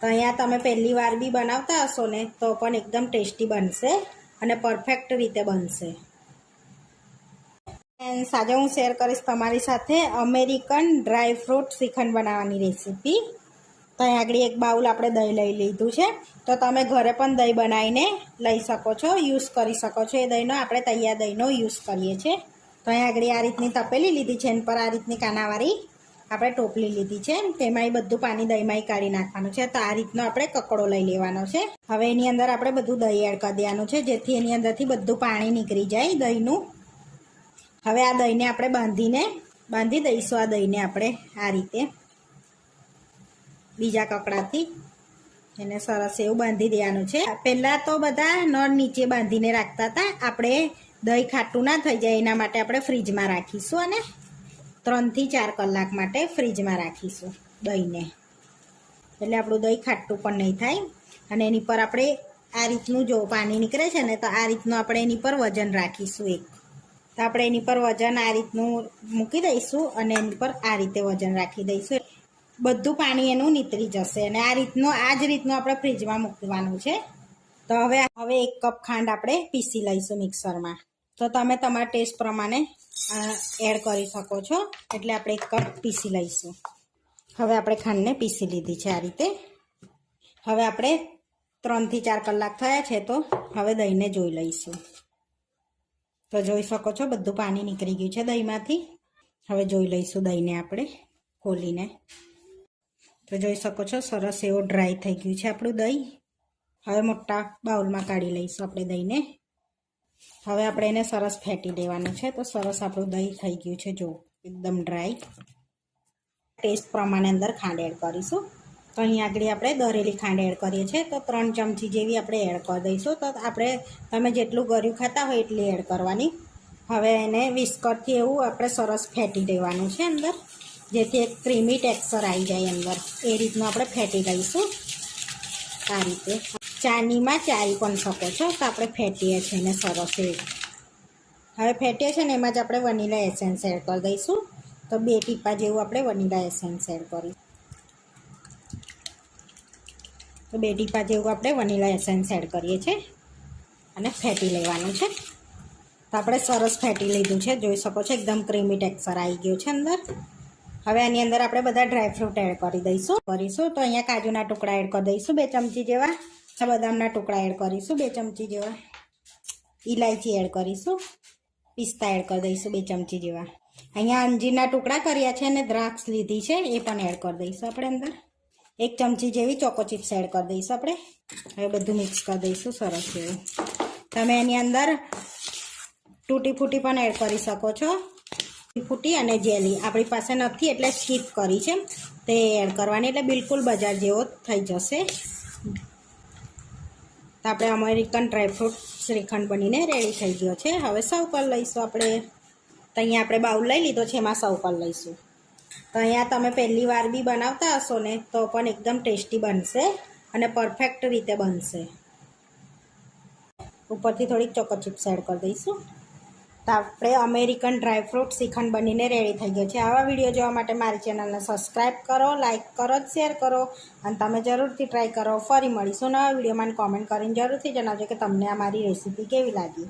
તો અહીંયા તમે પહેલી વાર બી બનાવતા હશો ને તો પણ એકદમ ટેસ્ટી બનશે અને પરફેક્ટ રીતે બનશે. આજે હું શેર કરીશ તમારી સાથે અમેરિકન ડ્રાય ફ્રૂટ શ્રીખંડ બનાવવાની રેસીપી. તો અહીં આગળ એક બાઉલ આપણે દહીં લઈ લીધું છે. તો તમે ઘરે પણ દહીં બનાવીને લઈ શકો છો, યુઝ કરી શકો છો. એ દહીંનો આપણે તૈયાર દહીંનો યુઝ કરીએ છીએ. તો અહીં આગળ આ રીતની તપેલી લીધી છે, એની પર આ રીતની કાનાવાળી આપણે ટોપલી લીધી છે. તેમાં એ બધું પાણી દહીંમાં કાઢી નાખવાનું છે. તો આ રીતનો આપણે કકડો લઈ લેવાનો છે. હવે એની અંદર આપણે બધું દહીં એડ કરી દેવાનું છે, જેથી એની અંદરથી બધું પાણી નીકળી જાય દહીંનું. હવે આ દહીંને આપણે બાંધી દઈશું. આ દહીંને આપણે આ રીતે બીજા કકડાથી એને સરસ એવું બાંધી દેવાનું છે. પહેલાં તો બધા નળ નીચે બાંધીને રાખતા હતા. આપણે દહીં ખાટું ના થઈ જાય એના માટે આપણે ફ્રીજમાં રાખીશું અને 3 થી 4 કલાક માટે ફ્રીજમાં રાખીશું દહીંને, એટલે આપણું દહીં ખાટું પણ નહીં થાય. અને એની પર આપણે આ રીતનું જો પાણી નીકળે છે ને, તો આ રીતનું આપણે એની પર વજન રાખીશું એક. તો આપણે એની પર વજન આ રીતનું મૂકી દઈશું અને એની પર આ રીતે વજન રાખી દઈશું. બધું પાણી એનું નીતરી જશે અને આ જ રીતનું આપણે ફ્રીજમાં મૂકવાનું છે. તો હવે 1 કપ ખાંડ આપણે પીસી લઈશું મિક્સરમાં. તો તમે તમારા ટેસ્ટ પ્રમાણે એડ કરી શકો છો, એટલે આપણે 1 કપ પીસી લઈશું. હવે આપણે ખાંડને પીસી લીધી છે આ રીતે. હવે આપણે 3 થી 4 કલાક થયા છે, તો હવે દહીંને જોઈ લઈશું. તો જોઈ શકો છો બધું પાણી નીકળી ગયું છે દહીંમાંથી. હવે જોઈ લઈશું દહીંને આપણે ખોલીને. તો જોઈ શકો છો સરસ એવો ડ્રાય થઈ ગયું છે આપણું દહીં. હવે મોટા બાઉલમાં કાઢી લઈશું આપણે દહીંને. હવે આપણે એને સરસ ફેટી દેવાનું છે. તો સરસ આપણું દહીં થઈ ગયું છે, જો એકદમ ડ્રાય. ટેસ્ટ પ્રમાણે અંદર ખાંડ એડ કરીશું. તો અહીં આગળ આપણે દરેલી ખાંડ એડ કરીએ છીએ. તો 3 ચમચી જેવી આપણે એડ કરી દઈશું. તો તમે જેટલું ગળ્યું ખાતા હોય એટલી એડ કરવાની. હવે એને વિસ્કરથી એવું આપણે સરસ ફેટી દેવાનું છે અંદર, જેથી એક ક્રીમી ટેક્સચર આવી જાય અંદર. એ રીતનું આપણે ફેટી દઈશું આ રીતે. ચાળણીમાં ચાળી પણ શકો છો. તો આપણે ફેટીએ છીએ એને સરસ એવું. હવે ફેટીએ છીએ ને એમાં જ આપણે વનીલા એસેન્સ એડ કરી દઈશું. તો 2 ટીપા જેવું આપણે વનીલા એસેન્સ એડ કરીશું. તો 2 ટીપા જેવું આપણે વનીલા એસેન્સ એડ કરીએ છીએ અને ફેટી લેવાનું છે. તો આપણે સરસ ફેટી લીધું છે, જોઈ શકો છો એકદમ ક્રીમી ટેક્સચર આવી ગયું છે અંદર. હવે આની અંદર આપણે બધા ડ્રાયફ્રૂટ એડ કરી દઈશું. તો અહીંયા કાજુના ટુકડા એડ કરી દઈશું 2 ચમચી જેવા. બદામના ટુકડા એડ કરીશું 2 ચમચી જેવા. ઇલાયચી એડ કરીશું. પિસ્તા એડ કરી દઈશું 2 ચમચી જેવા. અહીંયા અંજીરના ટુકડા કર્યા છે અને દ્રાક્ષ લીધી છે, એ પણ એડ કરી દઈશું આપણે અંદર. 1 ચમચી જેવી ચોકો ચિપ્સ એડ કરી દઈશું આપણે. હવે બધું મિક્સ કરી દઈશું સરસ એવું. તમે એની અંદર તૂટી ફૂટી પણ એડ કરી શકો છો. ફૂટી અને જેલી આપણી પાસે નથી એટલે સ્કીપ કરી છે, તે એડ કરવાની, એટલે બિલકુલ બજાર જેવો થઈ જશે. તો આપણે અમેરિકન ડ્રાયફ્રૂટ શ્રીખંડ બનીને રેડી થઈ ગયો છે. હવે સર્વ કરી લઈશું આપણે. તો અહીંયા આપણે બાઉલ લઈ લીધો છે, એમાં સર્વ કરી લઈશું. તો અહીંયા તમે પહેલી વાર બી બનાવતા હશો ને તો પણ એકદમ ટેસ્ટી બનશે અને પરફેક્ટ રીતે બનશે. ઉપરથી થોડીક ચોકો ચિપ્સ એડ કરી દઈશું. તો આપણે અમેરિકન ડ્રાયફ્રૂટ શ્રીખંડ બનીને રેડી થઈ ગયો છે. આવા વિડીયો જોવા માટે મારી ચેનલને સબસ્ક્રાઈબ કરો, લાઇક કરો, શેર કરો અને તમે જરૂરથી ટ્રાય કરો. ફરી મળીશું નવા વિડીયોમાં. કોમેન્ટ કરીને જરૂરથી જણાવજો કે તમને આ મારી રેસીપી કેવી લાગી.